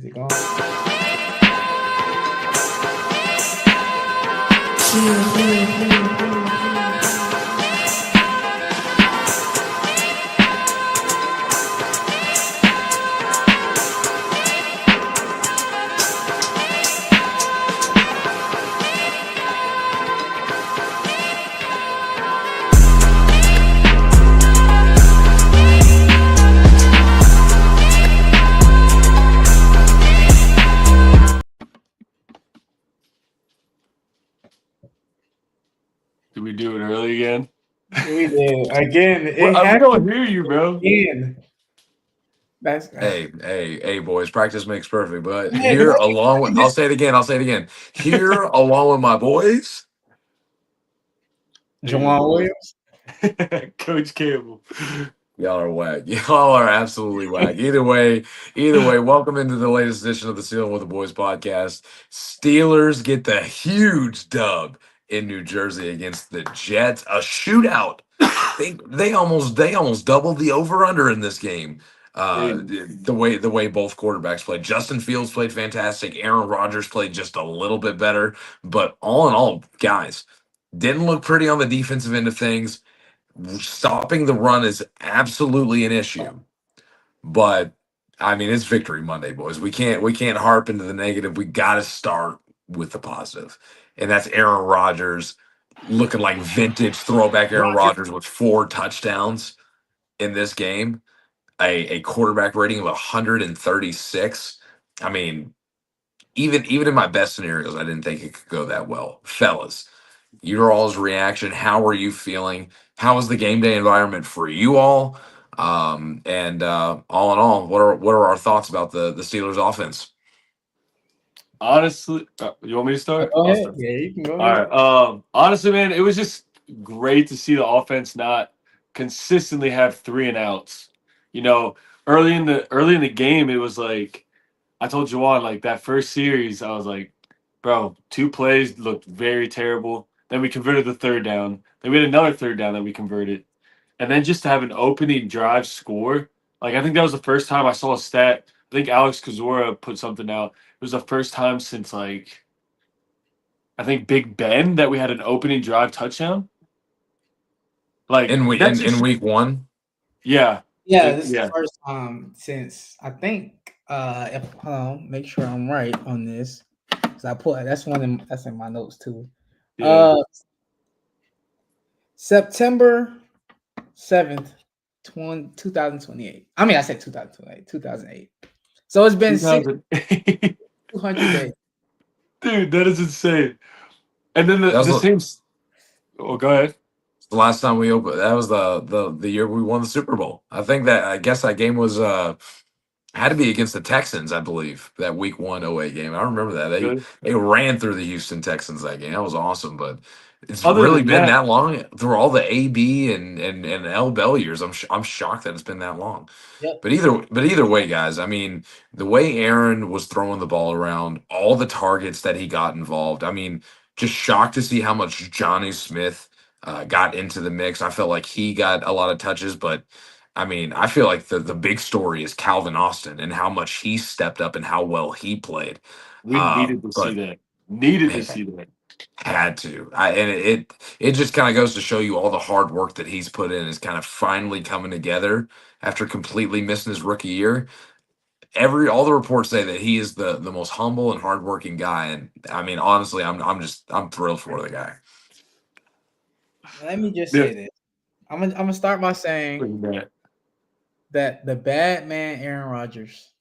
Is it gone? Did we do it early again? We did again. We don't hear you, bro. Again. That's Hey, boys! Practice makes perfect. But Yeah, here, along with, I'll say it again. Here, along with my boys, JAWAN Williams. Coach Campbell. y'all are whack. Y'all are absolutely whack. Either way, welcome into the latest edition of the Stealing with the Boys podcast. Steelers get the huge dub in New Jersey against the Jets. A shootout. They almost doubled the over under in this game. The way both quarterbacks played. Justin Fields played fantastic. Aaron Rodgers played just a little bit better. But all in all, guys, didn't look pretty on the defensive end of things. Stopping the run is absolutely an issue. But I mean, it's Victory Monday, boys. We can't harp into the negative. We got to start with the positive, and that's Aaron Rodgers looking like vintage throwback Aaron Rodgers with 4 touchdowns in this game. A quarterback rating of 136. I mean, even in my best scenarios, I didn't think it could go that well. Fellas, your all's reaction. How are you feeling? How was the game day environment for you all? And all in all, what are our thoughts about the Steelers offense? Honestly, you want me to start? Go ahead. Yeah, you can go ahead. All right. Honestly, man, it was just great to see the offense not consistently have 3 and outs. You know, early in the game, it was like I told Juwan, like that first series, I was like, bro, 2 plays looked very terrible. Then we converted the 3rd down. Then we had another 3rd down that we converted. And then just to have an opening drive score, like I think that was the first time I saw a stat. I think Alex Kozora put something out. It was the first time since like I think Big Ben that we had an opening drive touchdown. Like in week 1. Yeah, this is the first time since I think. Hold on, make sure I'm right on this because I put that's in my notes too. Yeah. September 7th, 2028. I mean, I said 2028, 2008. So it's been 200 days. Dude, that is insane. And then the same. Oh, go ahead. The last time we opened, that was the year we won the Super Bowl. I guess that game was had to be against the Texans, I believe. That week 1 08 game. I remember that. They ran through the Houston Texans that game. That was awesome, but it's really been that long through all the AB and L Bell years. I'm shocked that it's been that long. Yep. But either way, guys, I mean, the way Aaron was throwing the ball around, all the targets that he got involved. I mean, just shocked to see how much Johnny Smith got into the mix. I felt like he got a lot of touches, but I mean, I feel like the big story is Calvin Austin and how much he stepped up and how well he played. We needed to see that. To see that. Had to. And it just kind of goes to show you all the hard work that he's put in is kind of finally coming together after completely missing his rookie year. All the reports say that he is the most humble and hardworking guy. And I mean, honestly, I'm thrilled for the guy. Let me just say this. I'm gonna start by saying that the bad man Aaron Rodgers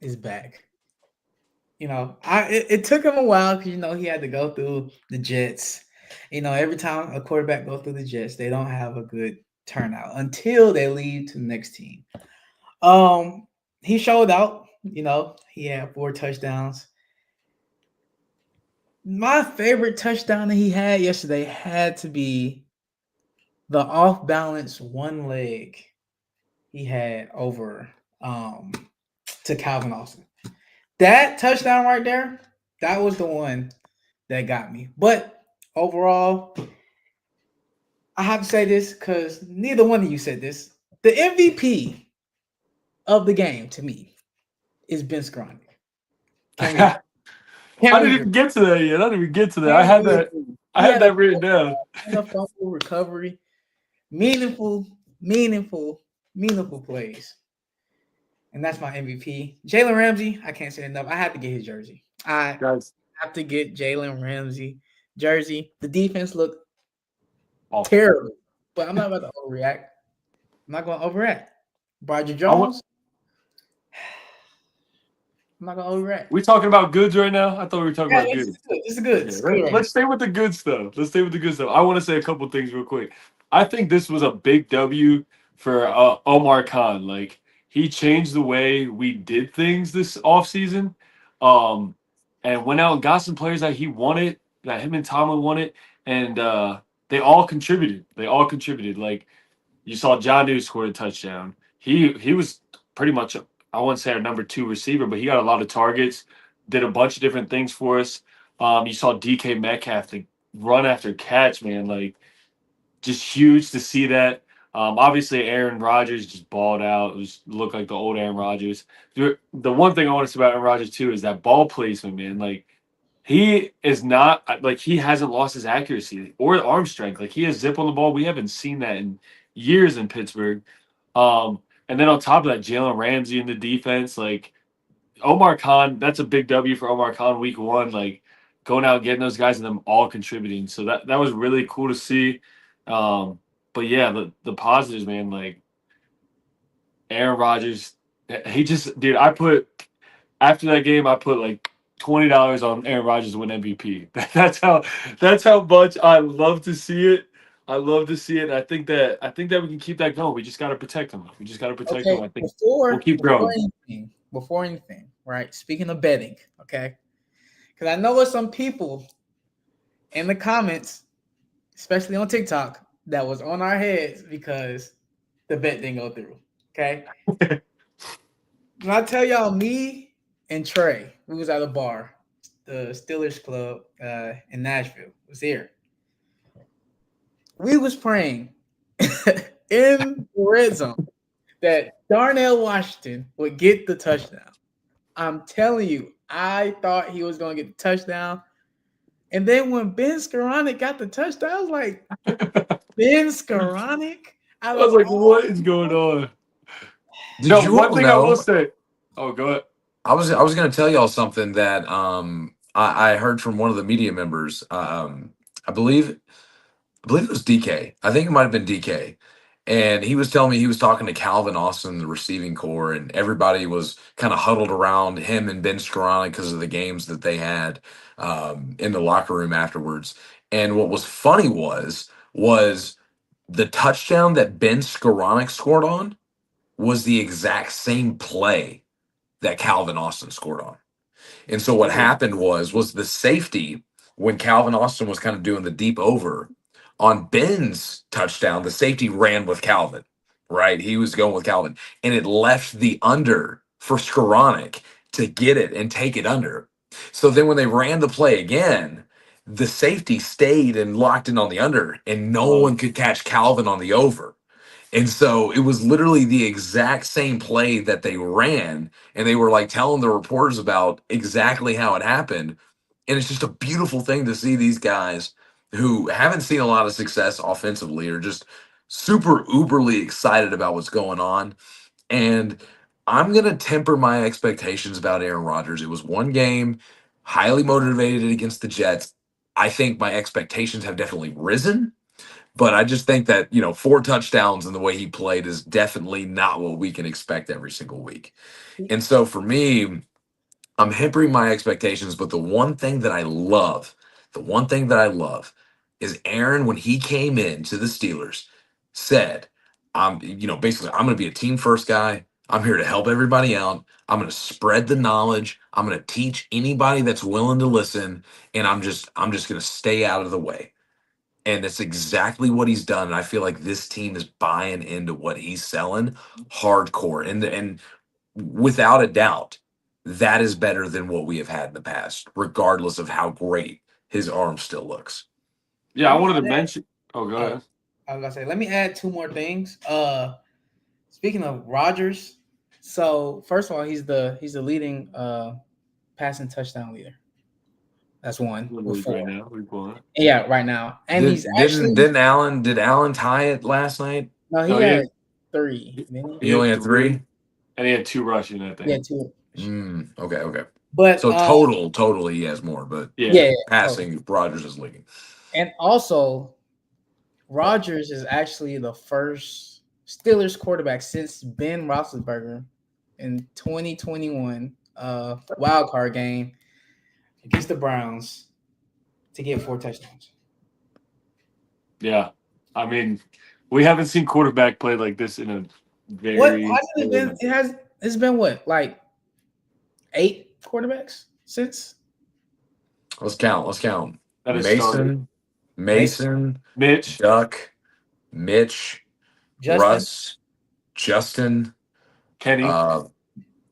is back. You know, it took him a while because he had to go through the Jets. Every time a quarterback goes through the Jets, they don't have a good turnout until they leave to the next team. He showed out. He had 4 touchdowns. My favorite touchdown that he had yesterday had to be the off-balance one leg he had over to Calvin Austin. That touchdown right there, that was the one that got me. But overall, I have to say this because neither one of you said this. The MVP of the game to me is Ben Skowronek. I didn't even get to that yet. I didn't even get to that. I had that. I had that written down. And a fumble recovery, meaningful plays, and that's my MVP. Jalen Ramsey, I can't say enough. I have to get his jersey. I have to get Jalen Ramsey jersey. The defense looked terrible, but I'm not about to overreact. I'm not going to overreact. Roger Jones. I'm not gonna overreact. We talking about goods right now? I thought we were talking about goods. This is good. Let's stay with the good stuff. I want to say a couple things real quick. I think this was a big W for Omar Khan. Like, he changed the way we did things this offseason, and went out and got some players that he wanted, that him and Tomlin wanted, and they all contributed. Like, you saw JUNNIE scored a touchdown. He was pretty much, I wouldn't say our number 2 receiver, but he got a lot of targets, did a bunch of different things for us. You saw DK Metcalf run after catch, man. Like, just huge to see that. Obviously, Aaron Rodgers just balled out. Looked like the old Aaron Rodgers. The one thing I want to say about Aaron Rodgers, too, is that ball placement, man. Like, he is not, like, he hasn't lost his accuracy or arm strength. Like, he has zip on the ball. We haven't seen that in years in Pittsburgh. And then on top of that, Jalen Ramsey in the defense, like, Omar Khan, that's a big W for Omar Khan week 1, like, going out and getting those guys and them all contributing. So that was really cool to see. But yeah, the positives, man, like, Aaron Rodgers, he just, dude, after that game, I put like $20 on Aaron Rodgers to win MVP. That's how much I love to see it. And I think that we can keep that going. We just got to protect him. I think we'll keep growing. Before anything, right? Speaking of betting, okay? Because I know there's some people in the comments, especially on TikTok, that was on our heads because the bet didn't go through. Okay. When I tell y'all, me and Trey, we was at a bar, the Steelers Club in Nashville, was here. We was praying in the red zone that Darnell Washington would get the touchdown. I'm telling you, I thought he was going to get the touchdown. And then when Ben Skowronek got the touchdown, I was like, Ben Skowronek? I was like, what is going on? One thing I will say. Oh, go ahead. I was going to tell y'all something that I heard from one of the media members. I believe it was DK. I think it might have been DK. And he was telling me he was talking to Calvin Austin, the receiving core, and everybody was kind of huddled around him and Ben Skowronek because of the games that they had in the locker room afterwards. And what was funny was the touchdown that Ben Skowronek scored on was the exact same play that Calvin Austin scored on. And so what happened was the safety, when Calvin Austin was kind of doing the deep over, on Ben's touchdown, the safety ran with Calvin, right? He was going with Calvin, and it left the under for Skowronek to get it and take it under. So then when they ran the play again, the safety stayed and locked in on the under, and no one could catch Calvin on the over. And so it was literally the exact same play that they ran, and they were like telling the reporters about exactly how it happened. And it's just a beautiful thing to see these guys who haven't seen a lot of success offensively are just super uberly excited about what's going on. And I'm going to temper my expectations about Aaron Rodgers. It was one game, highly motivated against the Jets. I think my expectations have definitely risen, but I just think that, 4 touchdowns and the way he played is definitely not what we can expect every single week. And so for me, I'm hampering my expectations, but the one thing that I love is Aaron, when he came into the Steelers, said, basically, I'm going to be a team first guy. I'm here to help everybody out. I'm going to spread the knowledge. I'm going to teach anybody that's willing to listen. And I'm just going to stay out of the way. And that's exactly what he's done. And I feel like this team is buying into what he's selling hardcore. And without a doubt, that is better than what we have had in the past, regardless of how great his arm still looks. Yeah, I wanted to mention. Oh, go ahead. I was going to say, let me add 2 more things. Speaking of Rodgers, So first of all, he's the leading passing touchdown leader. That's one with 4. Right now, week 1. Yeah, right now, and he's actually Did Allen tie it last night? no, he Oh, had 3. He only had 3, and he had 2 rushing. I think. Yeah, 2. Okay. But So totally he has more, but yeah, passing totally. Rodgers is leading. And also, Rodgers is actually the first Steelers quarterback since Ben Roethlisberger in 2021 wild card game against the Browns to get 4 touchdowns. Yeah, I mean, we haven't seen quarterback play like this in a very. What has it been? It's been what, like 8 quarterbacks since? Let's count. That is Mason, Mitch, Duck, Mitch, Justin, Russ, Justin, Kenny.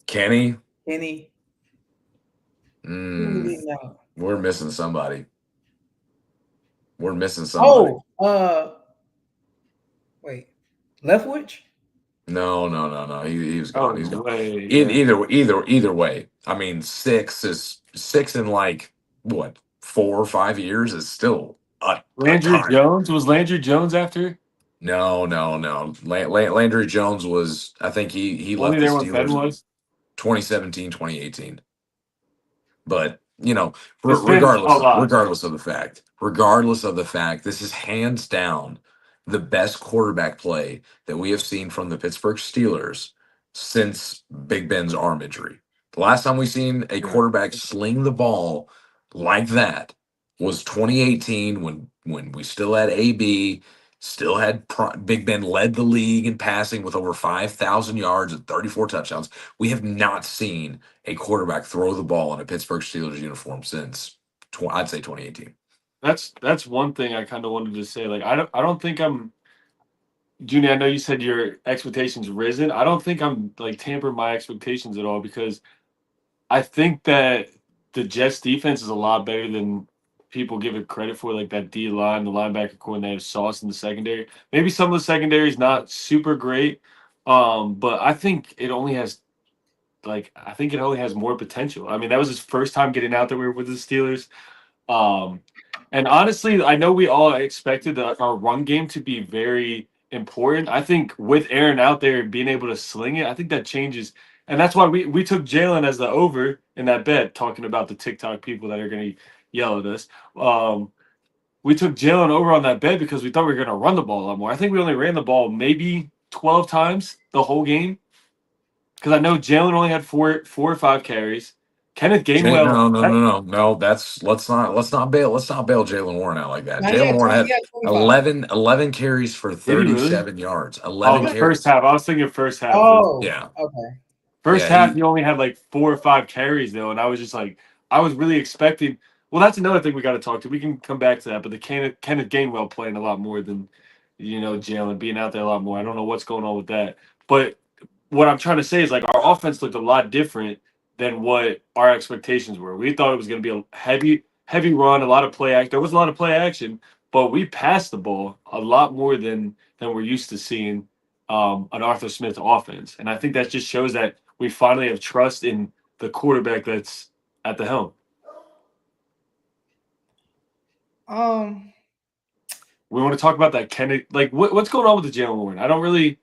Kenny. Kenny. Who we now? We're missing somebody. Wait, Leftwich? No. He was gone. He's gone. Yeah. Either way. I mean, 6 in like what 4 or 5 years is still Landry Jones. Was Landry Jones after? No. Landry Jones was. I think he left the Steelers 2017, 2018. But regardless of the fact, this is hands down the best quarterback play that we have seen from the Pittsburgh Steelers since Big Ben's arm injury. The last time we seen a quarterback sling the ball like that was 2018 when we still had AB, still had Big Ben led the league in passing with over 5,000 yards and 34 touchdowns. We have not seen a quarterback throw the ball in a Pittsburgh Steelers uniform since I'd say 2018. That's one thing I kind of wanted to say. Like I don't think I'm Junie, I know you said your expectations risen. I don't think I'm like tampering my expectations at all because I think that the Jets defense is a lot better than people give it credit for. Like that D line, the linebacker core, and they have Sauce in the secondary. Maybe some of the secondary is not super great, but I think it only has more potential. I mean, that was his first time getting out there with the Steelers. And honestly, I know we all expected our run game to be very important. I think with Aaron out there being able to sling it, I think that changes. And that's why we took Jalen as the over in that bet, talking about the TikTok people that are going to yell at us. We took Jalen over on that bet because we thought we were going to run the ball a lot more. I think we only ran the ball maybe 12 times the whole game because I know Jalen only had four or 5 carries. Kenneth Gainwell. No. Let's not bail Jalen Warren out like that. Now, Jalen Warren had 11 carries for 37 yards. 11 carries. First half. I was thinking first half. Oh, yeah. Okay. First half, he only had like 4 or 5 carries though, and I was just like, I was really expecting. Well, that's another thing we got to talk to. We can come back to that, but the Kenneth Gainwell playing a lot more than Jalen being out there a lot more. I don't know what's going on with that, but what I'm trying to say is like our offense looked a lot different than what our expectations were. We thought it was going to be a heavy run, a lot of play action. There was a lot of play action, but we passed the ball a lot more than we're used to seeing an Arthur Smith offense. And I think that just shows that we finally have trust in the quarterback that's at the helm. We want to talk about that Kennedy. Like, what's going on with the Jalen Warren? I don't really.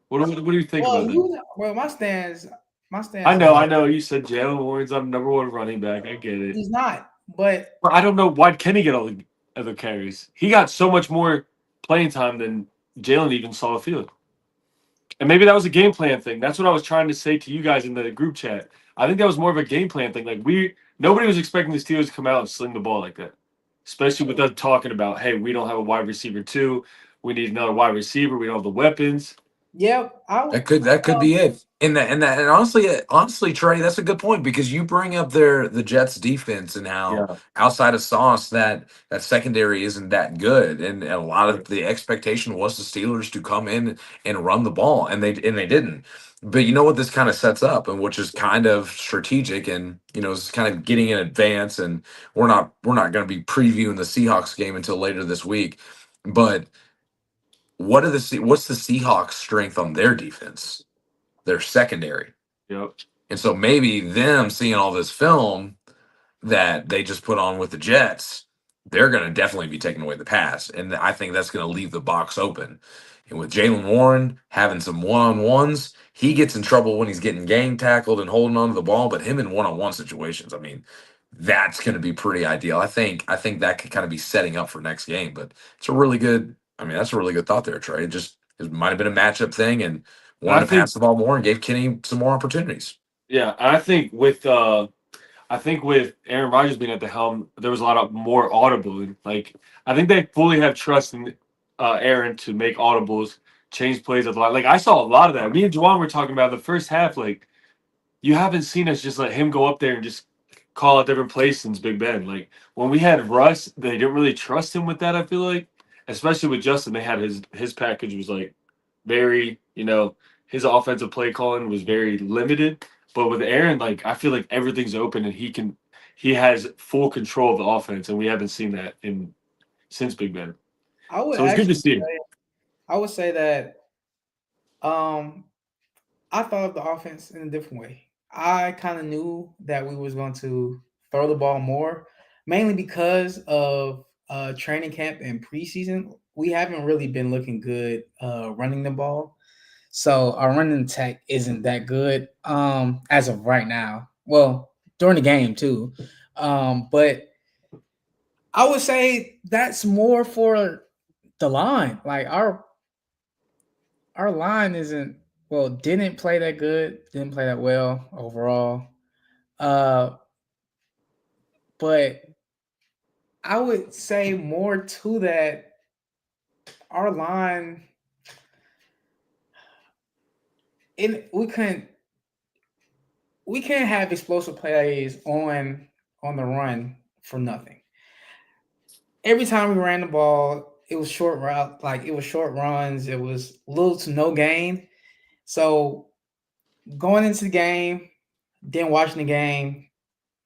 What do you think about that? Well, my stance. I know. You said Jalen Warren's our number 1 running back. I get it. He's not, but I don't know why Kenny get all the other carries. He got so much more playing time than Jalen even saw the field. And maybe that was a game plan thing. That's what I was trying to say to you guys in the group chat. I think that was more of a game plan thing. Like nobody was expecting the Steelers to come out and sling the ball like that, especially with us talking about, hey, we don't have a wide receiver 2. We need another wide receiver. We don't have the weapons. Yep, that could be it. And honestly, Trey, that's a good point because you bring up the Jets defense and how outside of Sauce that secondary isn't that good, and a lot of the expectation was the Steelers to come in and run the ball, and they didn't. But you know what this kind of sets up, and which is kind of strategic, and it's kind of getting in advance. And we're not going to be previewing the Seahawks game until later this week, but what's the Seahawks' strength on their defense? their secondary. Yep. And so maybe them seeing all this film that they just put on with the Jets, they're going to definitely be taking away the pass. And I think that's going to leave the box open. And with Jaylen Warren having some one-on-ones, he gets in trouble when he's getting gang tackled and holding onto the ball. But him in one-on-one situations, I mean, that's going to be pretty ideal. I think that could kind of be setting up for next game. But it's a really good. I mean, that's a really good thought there, Trey. It might have been a matchup thing and wanted to pass the ball more and gave Kenny some more opportunities. Yeah, I think with Aaron Rodgers being at the helm, there was a lot of more audibling. Like I think they fully have trust in Aaron to make audibles, change plays a lot. Like I saw a lot of that. Me and JAWAN were talking about the first half. Like you haven't seen us just let him go up there and just call out different plays since Big Ben. Like when we had Russ, they didn't really trust him with that. I feel like, especially with Justin, they had his package was like very, his offensive play calling was very limited. But with Aaron, like I feel like everything's open and he has full control of the offense, and we haven't seen that since Big Ben. So it's good to see. I would say that I thought of the offense in a different way. I kind of knew that we was going to throw the ball more, mainly because of training camp and preseason. We haven't really been looking good running the ball. So our running attack isn't that good as of right now. Well, during the game too. But I would say that's more for the line. Like our line didn't play that good, didn't play that well overall. But I would say more to that, our line we can't have explosive plays on the run for nothing. Every time we ran the ball, it was short route, like it was short runs, it was little to no gain. So going into the game, then watching the game,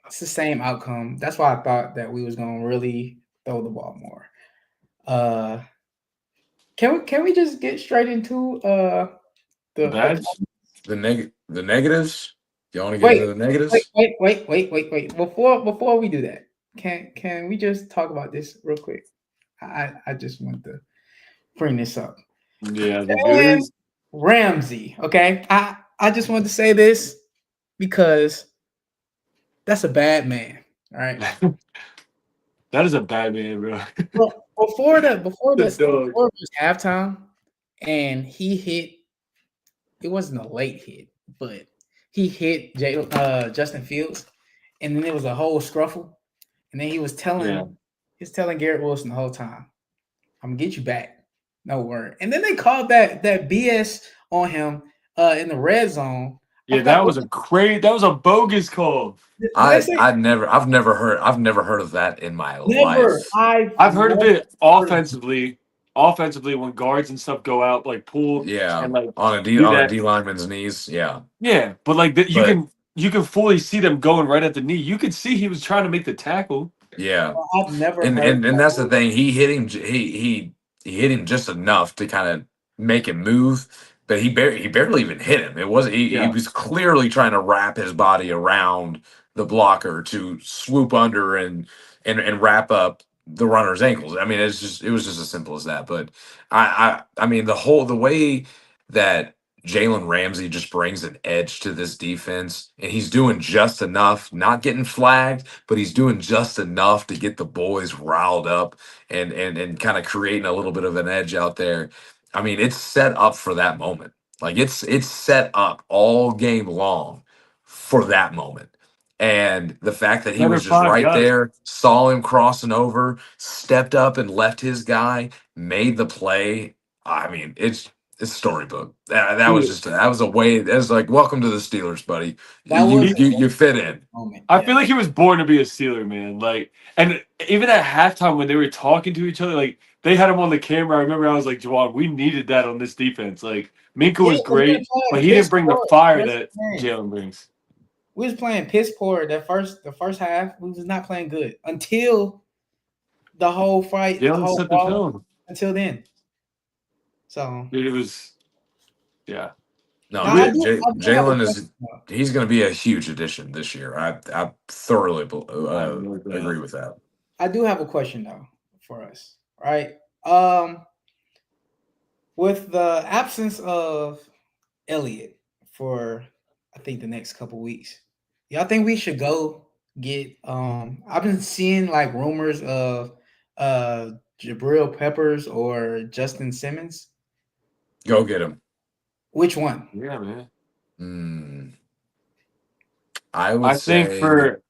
it's the same outcome. That's why I thought that we was gonna really throw the ball more. Can we just get straight into the negatives? You want to get into the negatives? Wait. Before we do that, can we just talk about this real quick? I just want to bring this up. Yeah, the Bears. Ramsey. Okay, I just want to say this because that's a bad man. All right. That is a bad man, bro. Well, before it was halftime, and he hit. It wasn't a late hit, but he hit Justin Fields, and then there was a whole scruffle, and then he was telling Garrett Wilson the whole time, "I'm gonna get you back, no word." And then they called that BS on him in the red zone. Yeah, that was a bogus call. I've never heard of that in my life. I've heard of it offensively. Offensively, when guards and stuff go out, like pull, and like on a D lineman's knees, yeah, but like you can fully see them going right at the knee. You could see he was trying to make the tackle. Yeah, I've never and that's the thing. He hit him. He hit him just enough to kind of make him move, but he barely even hit him. It wasn't. He was clearly trying to wrap his body around the blocker to swoop under and wrap up the runner's ankles. I mean, it was just as simple as that. But I mean, the way that Jalen Ramsey just brings an edge to this defense, and he's doing just enough, not getting flagged, but he's doing just enough to get the boys riled up and kind of creating a little bit of an edge out there. I mean, it's set up for that moment. Like it's set up all game long for that moment. And the fact that he was just right there, saw him crossing over, stepped up and left his guy, made the play. I mean, it's storybook. That was a way. It was like, welcome to the Steelers, buddy. You fit in. I feel like he was born to be a Steeler, man. Like, and even at halftime when they were talking to each other, like they had him on the camera. I remember I was like, JAWAN, we needed that on this defense. Like Minka was great, but he didn't bring the fire that Jalen brings. We was playing piss poor the first half. We was not playing good until the whole fight. Until then. So it was, yeah. No, Now, I do have a Jalen is question, though. he's going to be a huge addition this year. I thoroughly Yeah. agree with that. I do have a question though for us, right? With the absence of Elliott for I think the next couple weeks, y'all think we should go get? I've been seeing like rumors of Jabril Peppers or Justin Simmons. Go get him. Which one? Yeah, man. I would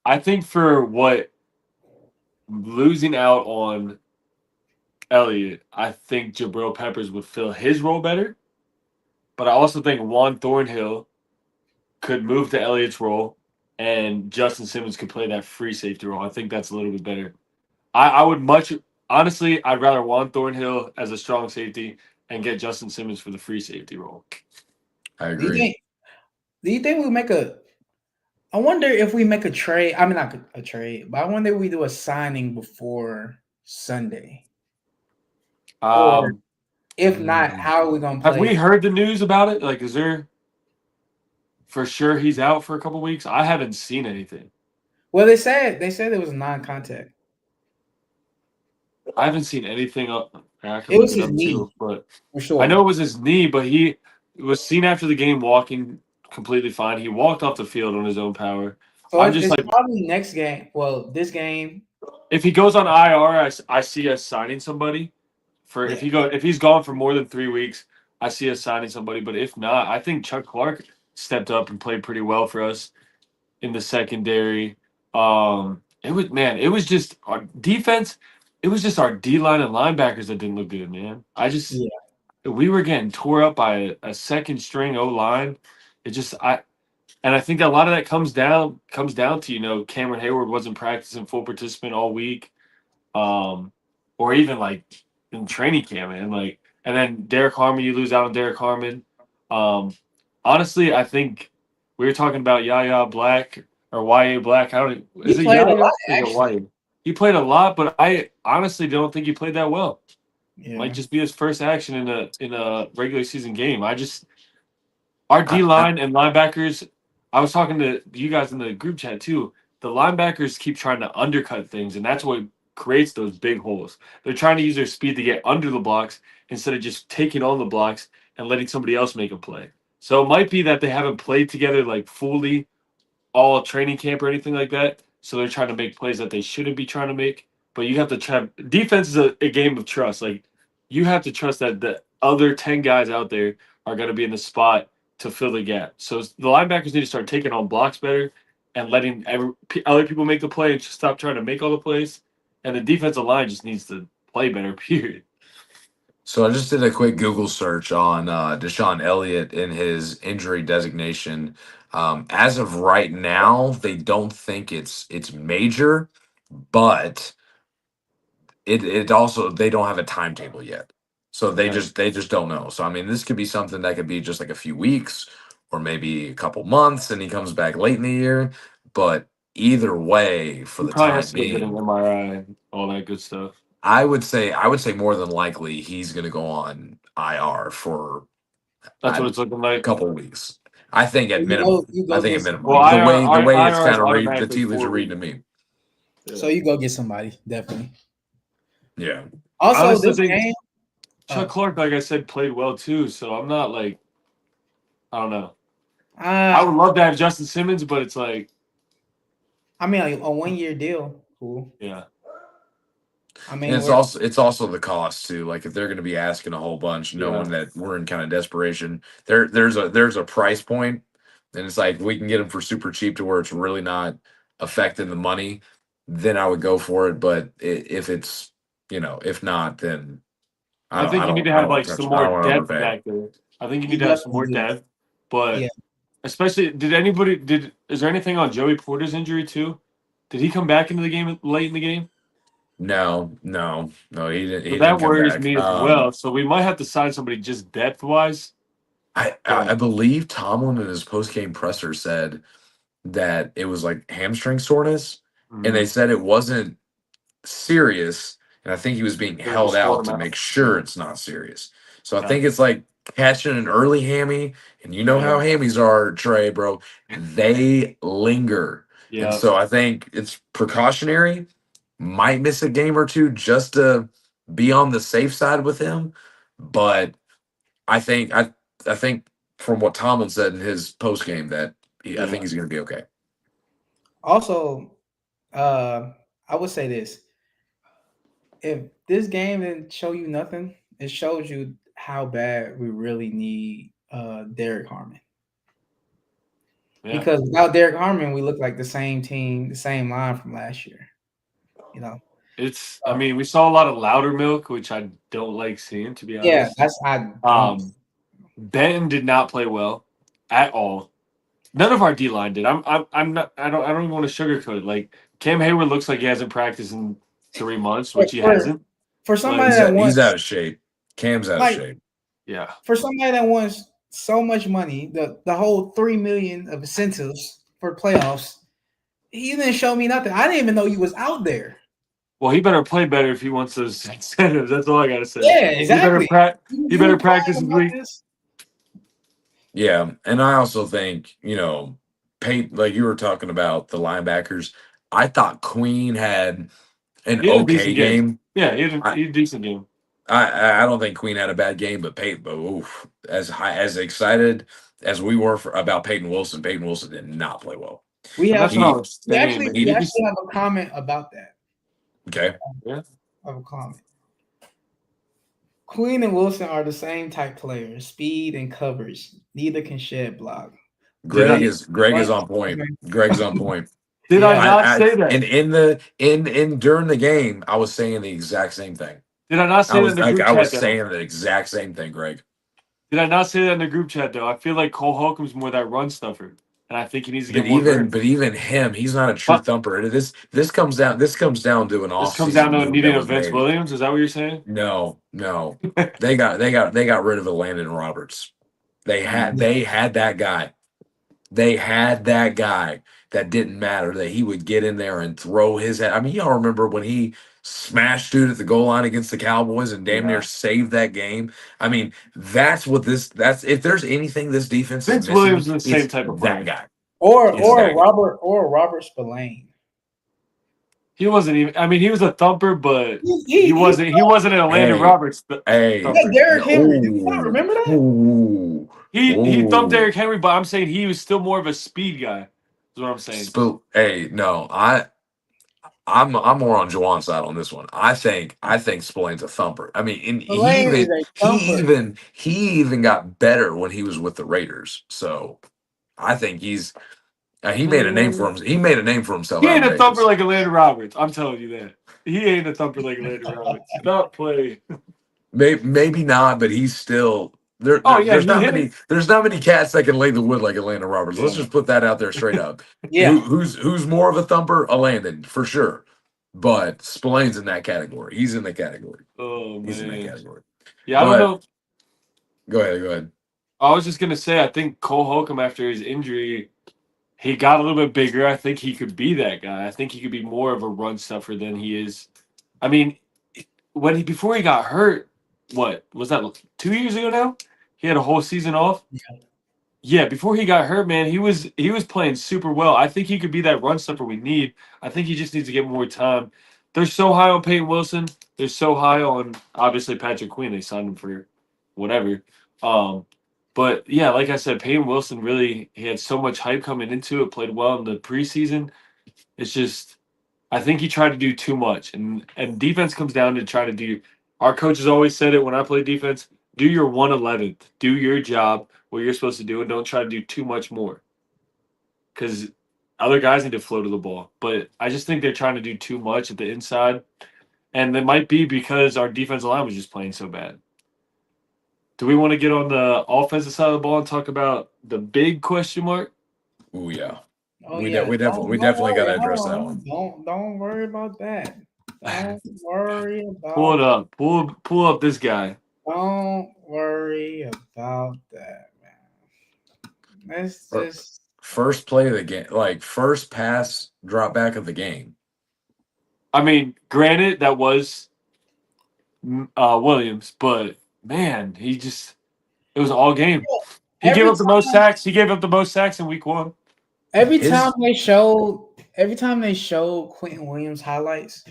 I think for what losing out on Elliott, I think Jabril Peppers would fill his role better. But I also think Juan Thornhill could move to Elliott's role, and Justin Simmons could play that free safety role. I think that's a little bit better. I would much honestly, I'd rather Juan Thornhill as a strong safety and get Justin Simmons for the free safety role. I agree. Do you think we make a? I wonder if we make a trade. I mean, not a trade, but I wonder if we do a signing before Sunday. Or if not, how are we gonna play? Have we heard the news about it? Like, is there for sure he's out for a couple weeks? I haven't seen anything. Well, they said it was non-contact. I haven't seen anything up. It was his knee, too, but for sure. I know it was his knee, but he was seen after the game walking completely fine. He walked off the field on his own power. So I'm just like probably next game. Well, this game. If he goes on IR, I see us signing somebody. If he's gone for more than 3 weeks, I see us signing somebody. But if not, I think Chuck Clark stepped up and played pretty well for us in the secondary. It was just our defense. It was just our D line and linebackers that didn't look good, man. We were getting tore up by a second string O line. I think a lot of that comes down to Cameron Hayward wasn't practicing full participant all week, or even like in training camp, man. And then Derek Harmon, you lose out on Derek Harmon. Honestly, I think we were talking about Yaya Black or YA Black. Is it Yaya or YA? He played a lot, but I honestly don't think he played that well. Yeah. Might just be his first action in a regular season game. Our D line and linebackers. I was talking to you guys in the group chat too. The linebackers keep trying to undercut things, and that's what creates those big holes. They're trying to use their speed to get under the blocks instead of just taking on the blocks and letting somebody else make a play. So it might be that they haven't played together like fully all training camp or anything like that. So they're trying to make plays that they shouldn't be trying to make. But you have to try. Defense is a game of trust. Like, you have to trust that the other 10 guys out there are going to be in the spot to fill the gap. So the linebackers need to start taking on blocks better and letting other people make the play and just stop trying to make all the plays. And the defensive line just needs to play better, period. So I just did a quick Google search on Deshaun Elliott in his injury designation. As of right now, they don't think it's major, but it also they don't have a timetable yet. So they just don't know. So I mean, this could be something that could be just like a few weeks or maybe a couple months, and he comes back late in the year. But either way, for the time being, get an MRI, all that good stuff. I would say more than likely he's going to go on IR for. That's what it's looking like. A couple of weeks. I think at minimum. Well, the way it's kind of the tea leaves are reading to me. So you go get somebody, definitely. Yeah. Also, this game, Chuck Clark, like I said, played well too. So I'm not like, I don't know. I would love to have Justin Simmons, but it's like, I mean, like a 1-year deal. Cool. Yeah. I mean, it's also the cost too. Like, if they're going to be asking a whole bunch, knowing that we're in kind of desperation, there's a price point, and it's like we can get them for super cheap to where it's really not affecting the money. Then I would go for it. But if it's if not, then I think you need to have like some more depth back there. I think you need to have some more depth, but especially, is there anything on Joey Porter's injury too? Did he come back into the game late in the game? No, he didn't. That worries me as well. So we might have to sign somebody just depth wise. I believe Tomlin in his post game presser said that it was like hamstring soreness, and they said it wasn't serious. And I think he was being held out to make sure it's not serious. So I think it's like catching an early hammy, and you know how hammies are, Trey, bro. They linger. And Yeah. so I think it's precautionary. Might miss a game or two just to be on the safe side with him. But I think from what Tomlin said in his post game that I think he's going to be okay. Also, I would say this: if this game didn't show you nothing, it shows you how bad we really need Derek Harmon. Yeah. Because without Derek Harmon, we look like the same team, the same line from last year. You know, It's. I mean, we saw a lot of louder milk, which I don't like seeing, to be yeah, honest. Benton did not play well at all. None of our D line did. I'm not. I don't even want to sugarcoat it. Like Cam Hayward looks like he hasn't practiced in 3 months, which he hasn't. For somebody Like, that He's wants out of shape. Cam's out of shape. yeah. for somebody that wants so much money, the whole $3 million of incentives for playoffs, he didn't show me nothing. I didn't even know he was out there. Well, he better play better if he wants those incentives. That's all I gotta say. Yeah, exactly. He better practice his week. Yeah, and I also think Peyton, like you were talking about the linebackers. I thought Queen had an He had a okay decent game. game. Yeah, he had a decent game. I don't think Queen had a bad game, but as excited as we were about Peyton Wilson did not play well. We actually have a a comment about that. Okay. Yeah. I have a comment. Queen and Wilson are the same type players, speed and coverage. Neither can shed block. Greg is on point. Greg's on point. Did I not say that? And during the game, I was saying the exact same thing. Did I not say that in the group chat? I was saying the exact same thing, Greg. Did I not say that in the group chat though? I feel like Cole Holcomb's more that run stuffer, and I think he needs to get more. But even him, he's not a true thumper. This comes down to an off. This comes down to needing a Vince Williams. Is that what you're saying? No. they got rid of a Landon Roberts. They had that guy. They had that guy that didn't matter, that he would get in there and throw his head. I mean, y'all remember when he smashed dude at the goal line against the Cowboys and damn near saved that game. I mean, that's if there's anything this defense Vince is missing, Williams is the same type of player. That guy. Or Robert Spillane. He wasn't even. I mean, he was a thumper, but he wasn't an Landon Roberts. Derrick Henry. Do you not remember that? He thumped Derrick Henry, but I'm saying he was still more of a speed guy. Is what I'm saying. I'm more on JAWAN's side on this one. I think Spillane's a thumper. I mean, and he even got better when he was with the Raiders. So I think he made a name for him. He made a name for himself. He ain't a thumper like a Landon Roberts. I'm telling you that. He ain't a thumper like a Landon Roberts. Not play. Maybe not, but he's still there. There's not many cats that can lay the wood like a Landon Roberts. Yeah. Let's just put that out there straight up. Yeah. Who's more of a thumper? A Landon for sure. But Spillane's in that category. He's in the category. Oh man. He's in that category. Yeah, I don't know. Go ahead. I was just gonna say, I think Cole Holcomb after his injury, he got a little bit bigger. I think he could be that guy. I think he could be more of a run stuffer than he is. I mean, before he got hurt, what was that? 2 years ago now? He had a whole season off. Yeah, before he got hurt, man, he was playing super well. I think he could be that run stuffer we need. I think he just needs to get more time. They're so high on Peyton Wilson. They're so high on obviously Patrick Queen. They signed him for whatever. But yeah, like I said, Peyton Wilson really he had so much hype coming into it. Played well in the preseason. It's just I think he tried to do too much, and defense comes down to try to do. Our coaches always said it when I play defense: do your 1/11th, do your job, what you're supposed to do, and don't try to do too much more. Because other guys need to flow to the ball, but I just think they're trying to do too much at the inside, and it might be because our defensive line was just playing so bad. Do we want to get on the offensive side of the ball and talk about the big question mark? Oh yeah. We definitely got to address that one. Don't worry about that. Don't worry about. Pull it up. Pull up this guy. Don't worry about that, man. Let's just first play of the game, like first pass drop back of the game. I mean, granted that was Williams, but man, it It was all game. He gave Every up the most sacks. He gave up the most sacks in week 1. Every time they showed Quentin Williams highlights,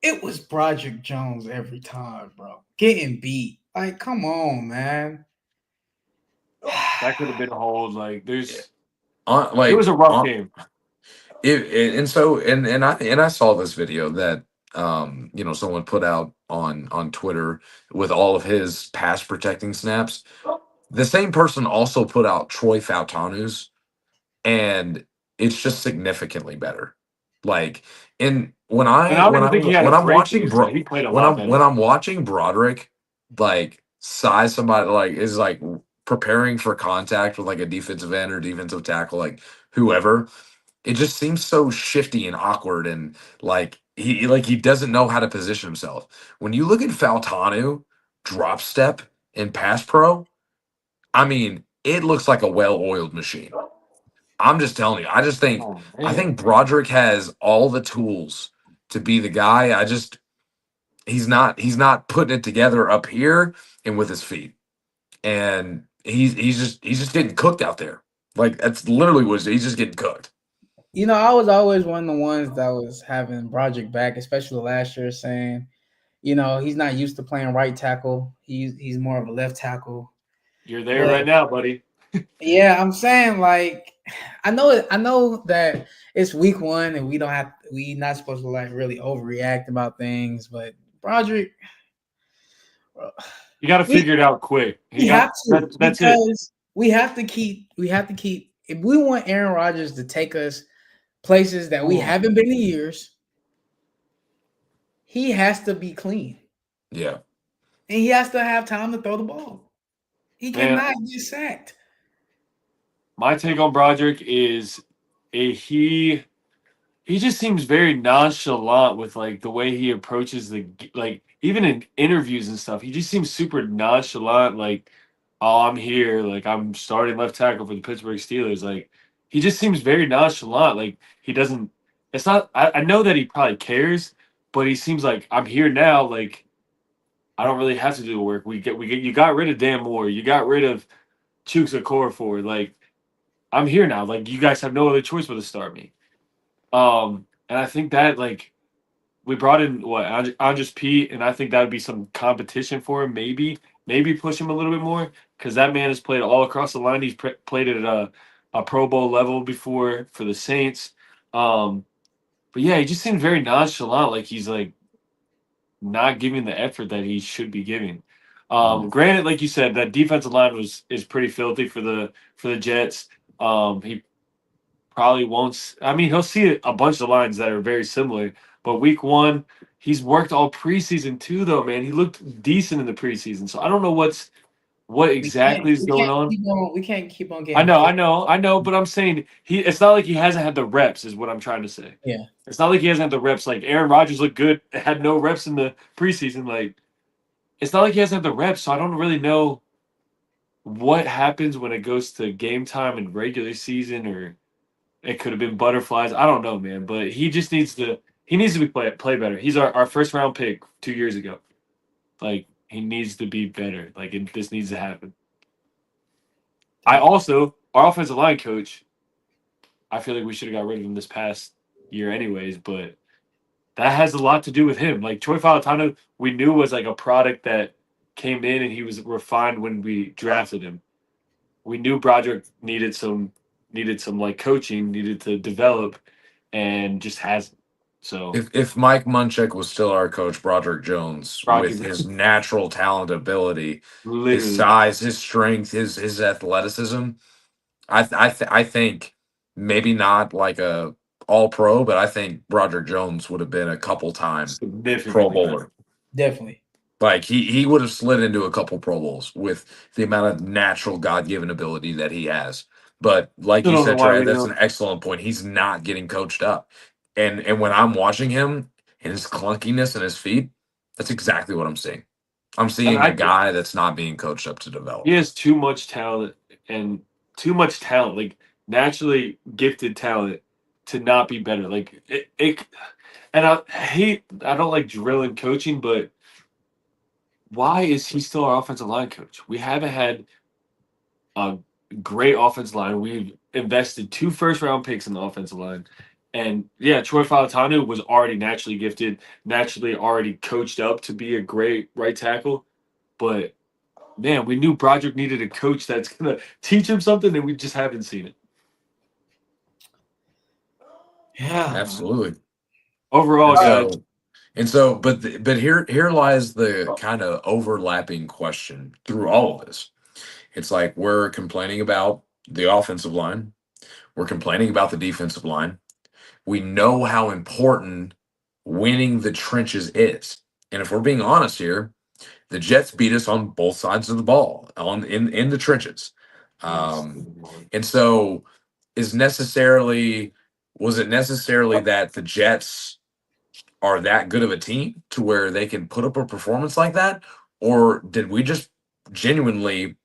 it was Broderick Jones every time, bro. Getting beat. Like, come on, man. That could have been a hold. Like, there's it like was a rough game. I saw this video that someone put out on Twitter with all of his pass protecting snaps. The same person also put out Troy Fautanu's, and it's just significantly better. Like, And I don't even think he had when a I'm watching breakthrough. He played a lot better. when I'm watching Broderick like size somebody, like is like preparing for contact with like a defensive end or defensive tackle, like whoever, it just seems so shifty and awkward, and like he doesn't know how to position himself. When you look at Fautanu drop step in pass pro, I mean, it looks like a well-oiled machine. I'm just telling you. I think Broderick has all the tools to be the guy. He's not putting it together up here and with his feet. And he's just getting cooked out there. Like, that's literally what he's just getting cooked. I was always one of the ones that was having Broderick back, especially last year, saying, he's not used to playing right tackle. He's more of a left tackle. You're there right now, buddy. Yeah, I'm saying, like, I know that it's week 1 and we not supposed to like really overreact about things, but Broderick, you got to figure it out quick. That's it. We have to keep if we want Aaron Rodgers to take us places that we haven't been in years, he has to be clean. Yeah. And he has to have time to throw the ball. He cannot get sacked. My take on Broderick is he just seems very nonchalant with like the way he approaches even in interviews and stuff. He just seems super nonchalant, like, oh, I'm here, like I'm starting left tackle for the Pittsburgh Steelers. Like, he just seems very nonchalant. Like, he doesn't. It's not. I know that he probably cares, but he seems like, I'm here now. Like, I don't really have to do the work. You got rid of Dan Moore. You got rid of Chooks Okorafor. Like, I'm here now. Like, you guys have no other choice but to start me. And I think that, like, we brought in Andres Pete, and I think that would be some competition for him. Maybe push him a little bit more, because that man has played all across the line. He's played at a Pro Bowl level before for the Saints. But yeah, he just seemed very nonchalant, like he's like not giving the effort that he should be giving. Granted, like you said, that defensive line is pretty filthy for the Jets. He probably won't. I mean, he'll see a bunch of lines that are very similar. But week 1, he's worked all preseason too, though, man. He looked decent in the preseason. So I don't know what exactly is going on. We can't keep on getting. I know. But I'm saying it's not like he hasn't had the reps, is what I'm trying to say. Yeah. It's not like he hasn't had the reps. Like, Aaron Rodgers looked good, had no reps in the preseason. Like, it's not like he hasn't had the reps. So I don't really know what happens when it goes to game time and regular season, or it could have been butterflies. I don't know, man. But he just needs to play better. He's our first round pick 2 years ago. Like, he needs to be better. Like, this needs to happen. Our offensive line coach, I feel like we should have got rid of him this past year anyways, but that has a lot to do with him. Like, Troy Fautanu, we knew was like a product that came in and he was refined when we drafted him. We knew Broderick needed some like coaching, needed to develop, and just hasn't. So if Mike Munchak was still our coach, Broderick Jones, with his natural talent, ability, his size, his strength, his athleticism, I think maybe not like a all pro, but I think Broderick Jones would have been a couple times Pro Bowler. Definitely. Like, he would have slid into a couple Pro Bowls with the amount of natural God-given ability that he has. But like you said, Trey, that's an excellent point. He's not getting coached up. And when I'm watching him and his clunkiness and his feet, that's exactly what I'm seeing. I'm seeing a guy that's not being coached up to develop. He has too much talent, like naturally gifted talent, to not be better. Like, and I don't like drilling coaching, but why is he still our offensive line coach? We haven't had a great offensive line. We've invested 2 first-round picks in the offensive line. And yeah, Troy Falatanu was already naturally gifted, naturally already coached up to be a great right tackle. But man, we knew Broderick needed a coach that's gonna teach him something, and we just haven't seen it. Yeah, Absolutely. Overall, guys. But here lies the kind of overlapping question through all of this. It's like we're complaining about the offensive line, we're complaining about the defensive line. We know how important winning the trenches is. And if we're being honest here, the Jets beat us on both sides of the ball, in the trenches. Yes. And so was it necessarily that the Jets are that good of a team to where they can put up a performance like that? Or did we just genuinely,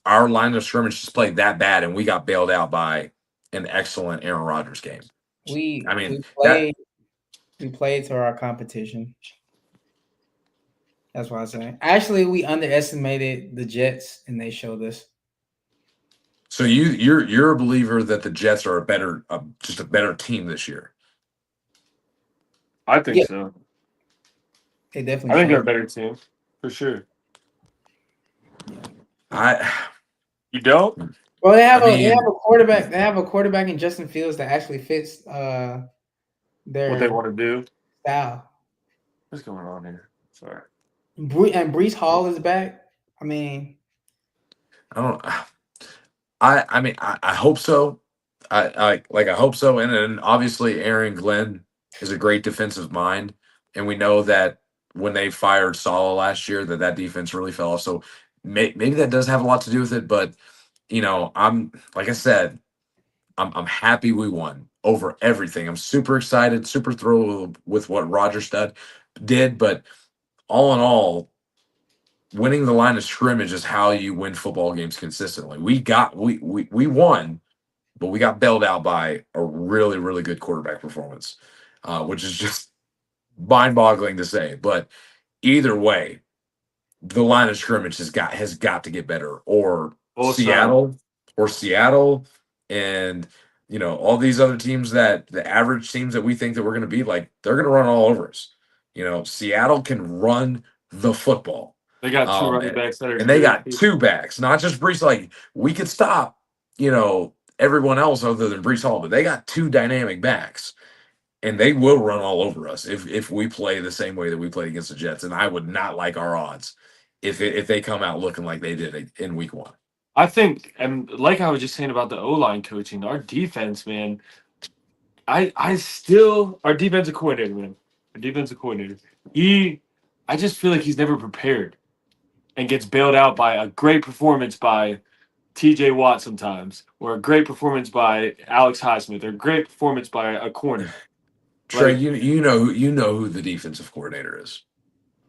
our line of scrimmage just played that bad and we got bailed out by an excellent Aaron Rodgers game? we I mean, played to our competition. That's what I'm saying. Actually, we underestimated the Jets, and they showed us. So you're a believer that the Jets are just a better team this year? I think Yeah. so. They definitely. I think they're a better team for sure. You don't? Well, they have a quarterback. They have a quarterback in Justin Fields that actually fits their What they want to do. style. What's going on here? Sorry. And Brees Hall is back. I mean, I hope so. I hope so. And then obviously Aaron Glenn is a great defensive mind, and we know that when they fired Saleh last year, that defense really fell off. So maybe that does have a lot to do with it. But I'm like I said, I'm happy we won over everything. I'm super excited, super thrilled with what Roger Stud did. But all in all, winning the line of scrimmage is how you win football games consistently. We won, but we got bailed out by a really, really good quarterback performance, which is just mind-boggling to say. But either way, the line of scrimmage has got to get better, or Seattle, and all these other teams, that the average teams that we think that we're going to be like, they're going to run all over us. Seattle can run the football. They got 2 running backs that are and they got 2 backs, not just Brees. Like, we could stop, everyone else other than Brees Hall, but they got 2 dynamic backs, and they will run all over us if we play the same way that we played against the Jets. And I would not like our odds if they come out looking like they did in week 1. I think, and like I was just saying about the O-line coaching, our defense, man, our defensive coordinator, man, I just feel like he's never prepared and gets bailed out by a great performance by TJ Watt sometimes, or a great performance by Alex Highsmith, or a great performance by a corner. Trey, you know who the defensive coordinator is,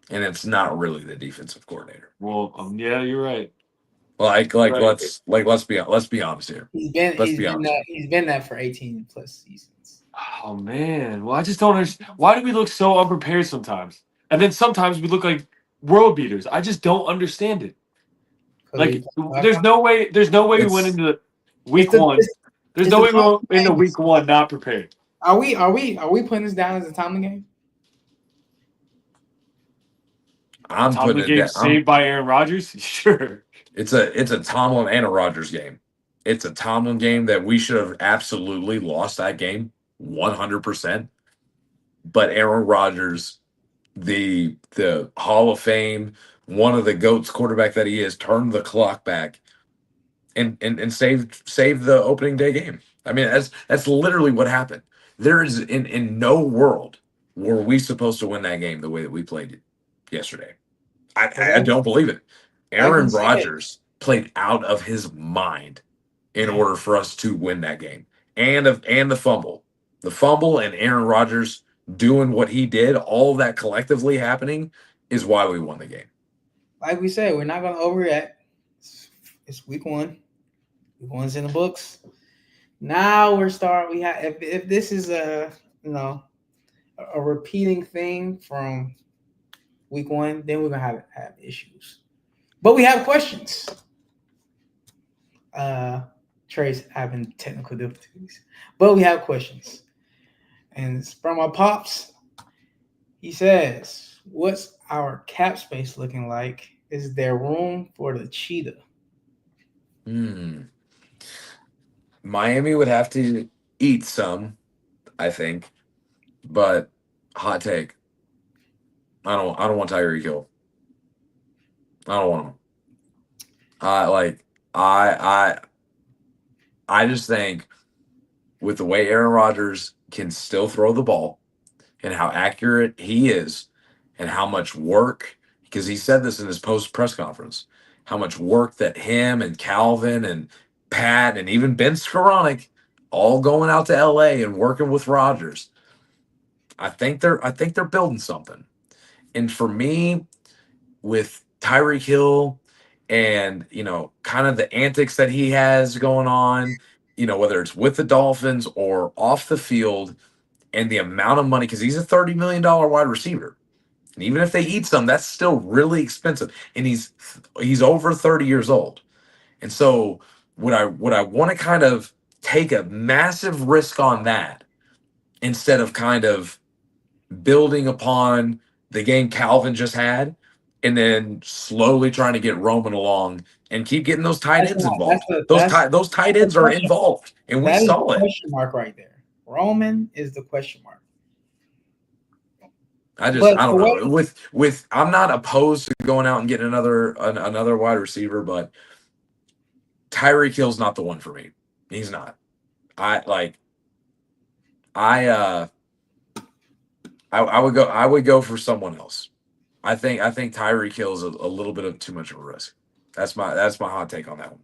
and it's not really the defensive coordinator. Well, yeah, you're right. Let's be honest here. He's been that for 18 plus seasons. Oh man, well, I just don't understand. Why do we look so unprepared sometimes, and then sometimes we look like world beaters? I just don't understand it. Like, there's no way we went into week 1. There's no way we went into week 1 not prepared. Are we putting this down as a Tomlin game? I'm Tomlin putting it game down. saved by Aaron Rodgers. Sure. It's a Tomlin and a Rodgers game. It's a Tomlin game that we should have absolutely lost that game 100%. But Aaron Rodgers, the Hall of Fame, one of the GOATs quarterback that he is, turned the clock back and saved the opening day game. I mean, that's literally what happened. There is in no world were we supposed to win that game the way that we played it yesterday. I don't believe it. Aaron Rodgers played out of his mind in order for us to win that game. And the fumble. The fumble and Aaron Rodgers doing what he did, all that collectively happening, is why we won the game. Like we said, we're not going to overreact. It's week 1. Week 1's in the books. Now we have if this is a repeating thing from week 1, then we're gonna have issues. But we have questions. Trey's having technical difficulties, but we have questions. And it's from my pops. He says, "What's our cap space looking like? Is there room for the cheetah?" Miami would have to eat some, I think, but hot take. I don't want Tyreek Hill. I don't want him. Like I I just think with the way Aaron Rodgers can still throw the ball and how accurate he is and how much work, because he said this in his post press conference, how much work that him and Calvin and Pat and even Ben Skoranek all going out to LA and working with Rodgers. I think they're building something. And for me, with Tyreek Hill and, kind of the antics that he has going on, whether it's with the Dolphins or off the field, and the amount of money, because he's a $30 million wide receiver. And even if they eat some, that's still really expensive. And he's over 30 years old. And so would I want to kind of take a massive risk on that instead of kind of building upon the game Calvin just had and then slowly trying to get Roman along and keep getting those tight That's ends not. involved. Those tight ends are Question. involved, and we That is saw the it. question mark right there. Roman is the question mark. I don't know. With I'm not opposed to going out and getting another wide receiver, but Tyreek Hill's not the one for me. He's not. I would go for someone else. I think Tyreek Hill is a little bit of too much of a risk. That's my hot take on that one.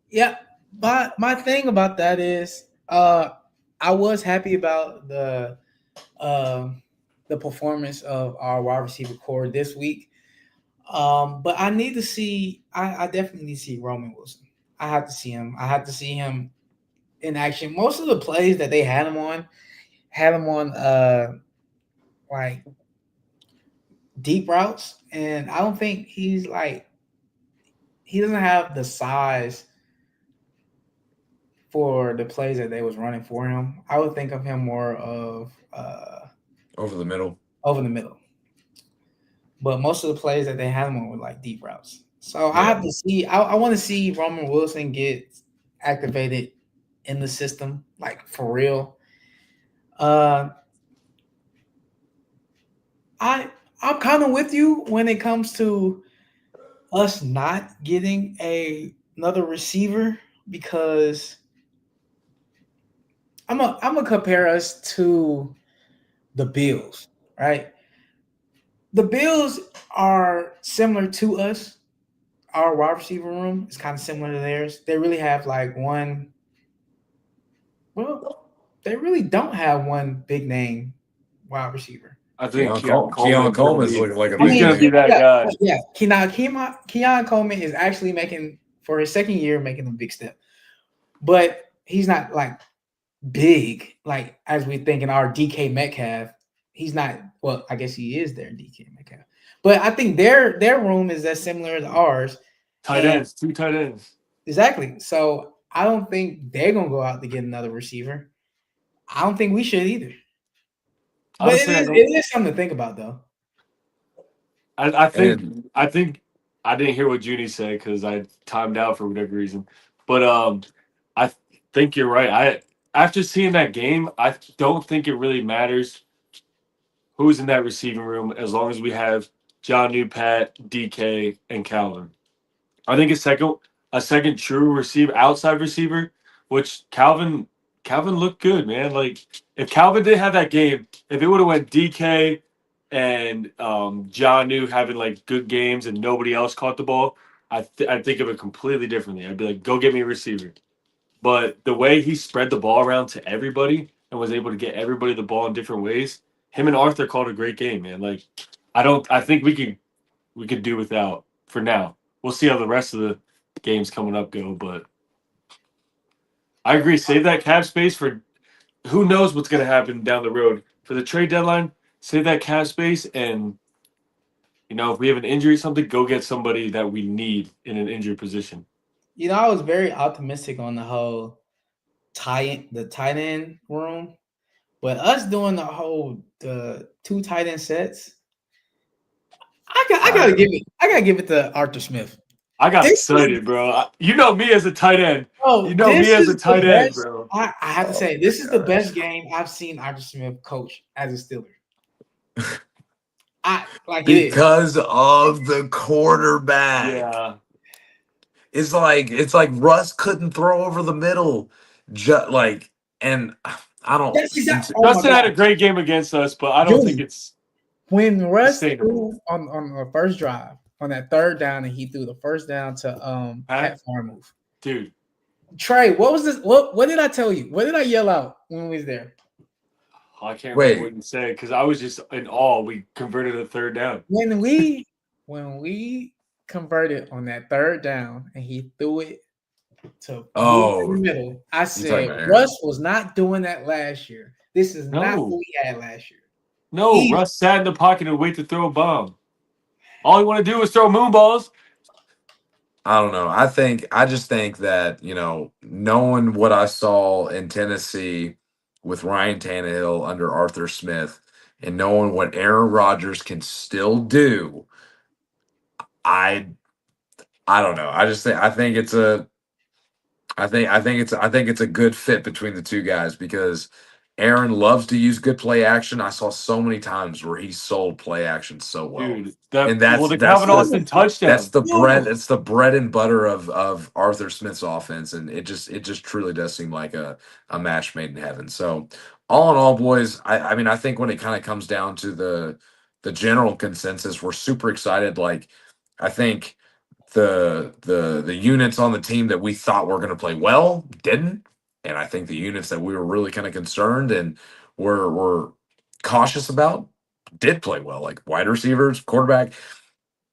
Yeah, my thing about that is, I was happy about the performance of our wide receiver core this week. But I need to see. I definitely need to see Roman Wilson. I have to see him. I have to see him in action. Most of the plays that they had him on, like deep routes, and I don't think he doesn't have the size for the plays that they was running for him. I would think of him more of over the middle. But most of the plays that they had him on were like deep routes. So Yeah. I have to see. I want to see Roman Wilson get activated in the system, like for real. I'm kind of with you when it comes to us not getting another receiver, because I'm gonna compare us to the Bills, right? The Bills are similar to us. Our wide receiver room is kind of similar to theirs. They really have like one. Well, they really don't have one big name wide receiver. I think Keon Coleman is looking like a he's big going to be name. that guy. Yeah, Keon Coleman is actually making, for his second year, making a big step. But he's not like big, like as we think in our DK Metcalf. He's not. Well, I guess he is their DK Metcalf. But I think their room is as similar to ours. Tight ends, 2 tight ends. Exactly. So I don't think they're gonna go out to get another receiver. I don't think we should either. But Honestly, it is something to think about, though. I think I didn't hear what Junie said because I timed out for whatever reason. But I think you're right. After seeing that game, I don't think it really matters who's in that receiving room as long as we have JUNNIE, Pat, DK, and Calvin. I think a second true receiver, outside receiver, which Calvin looked good, man. Like if Calvin didn't have that game, if it would have went DK and JUNNIE having like good games and nobody else caught the ball, I'd think of it completely differently. I'd be like, go get me a receiver. But the way he spread the ball around to everybody and was able to get everybody the ball in different ways, him and Arthur called a great game, man. Like I think we could do without for now. We'll see how the rest of the games coming up go, but I agree. Save that cap space for who knows what's going to happen down the road for the trade deadline. Save that cap space, and if we have an injury or something, go get somebody that we need in an injury position. You know, I was very optimistic on the whole the tight end room, but us doing the 2 tight end sets, I gotta give it to Arthur Smith. I got This is excited, bro. You know me as a tight end. You oh, know me this as a is the tight end, best. bro. I have to Oh say, this is the gosh. best game I've seen Arthur Smith coach as a Steeler. I like it is. Because of the quarterback. Yeah. It's like Russ couldn't throw over the middle. And I don't That's exactly. Oh my Justin had a god, great game against us, but I don't think Junie. it's When Russ sustainable. threw on the first drive on that third down, and he threw the first down to Pat Farmouth. Dude. Trey, what was this? What did I tell you? What did I yell out when we was there? I can't remember what you said because I was just in awe. We converted a third down. When we converted on that third down and he threw it to the middle, I said Russ was not doing that last year. This is not what we had last year. No, Russ sat in the pocket and wait to throw a bomb. All he wanted to do was throw moon balls. I don't know. I just think that, you know, knowing what I saw in Tennessee with Ryan Tannehill under Arthur Smith and knowing what Aaron Rodgers can still do, I don't know. I think it's a good fit between the two guys because Aaron loves to use good play action. I saw so many times where he sold play action so well. Dude, the Calvin Austin touchdown. That's the bread. It's the bread and butter of Arthur Smith's offense, and it just truly does seem like a match made in heaven. So, all in all, boys, I mean, I think when it kind of comes down to the general consensus, we're super excited. Like, I think the units on the team that we thought were going to play well didn't, and I think the units that we were really kind of concerned and were cautious about did play well, like wide receivers, quarterback.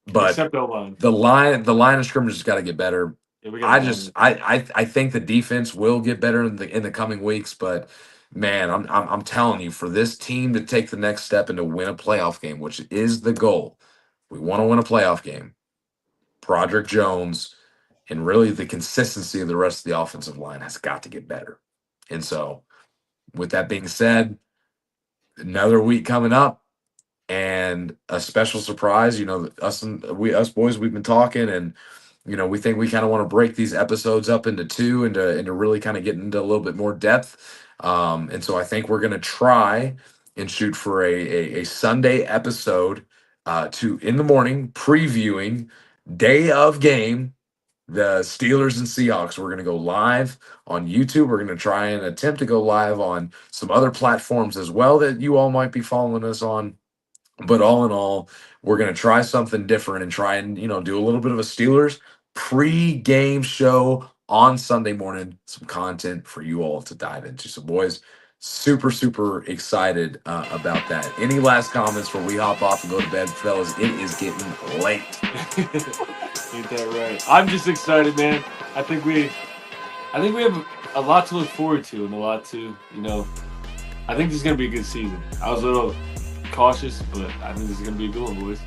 But except O-line. the line of scrimmage has got to get better. Yeah, I think the defense will get better in the coming weeks, but man, I'm telling you, for this team to take the next step and to win a playoff game, which is the goal, we want to win a playoff game. Broderick Jones and really the consistency of the rest of the offensive line has got to get better. And so, with that being said, another week coming up and a special surprise. You know, us boys, we've been talking, and you know, we think we kind of want to break these episodes up into two and to really kind of get into a little bit more depth. And so I think we're going to try and shoot for a Sunday episode in the morning previewing day of game, the Steelers and Seahawks. We're going to go live on YouTube. We're going to try and attempt to go live on some other platforms as well that you all might be following us on. But all in all, we're going to try something different and try and, you know, do a little bit of a Steelers pre-game show on Sunday morning. Some content for you all to dive into. So, boys, super, super excited about that. Any last comments before we hop off and go to bed, fellas? It is getting late. Ain't that right? I'm just excited, man. I think we have a lot to look forward to and a lot to, you know, I think this is going to be a good season. I was a little cautious, but I think this is going to be a good one, boys.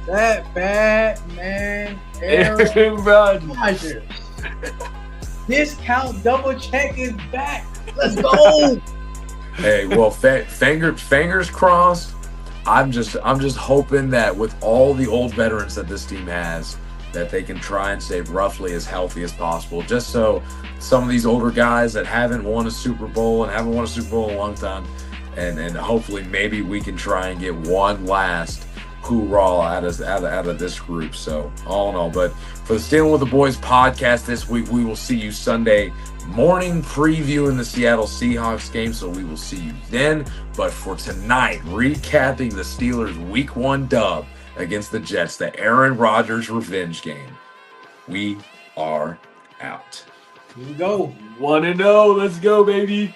That bad man, Aaron Rodgers. Discount double check is back. Let's go. Hey, well, fingers crossed. I'm just hoping that with all the old veterans that this team has, that they can try and stay roughly as healthy as possible, just so some of these older guys that haven't won a Super Bowl and haven't won a Super Bowl in a long time, and hopefully maybe we can try and get one last hoorah out of this group. So all in all, but for the Stealing with the Boys podcast this week, we will see you Sunday morning previewing the Seattle Seahawks game. So we will see you then. But for tonight, recapping the Steelers Week 1 dub against the Jets, the Aaron Rodgers revenge game. We are out. Here we go. 1-0. Let's go, baby.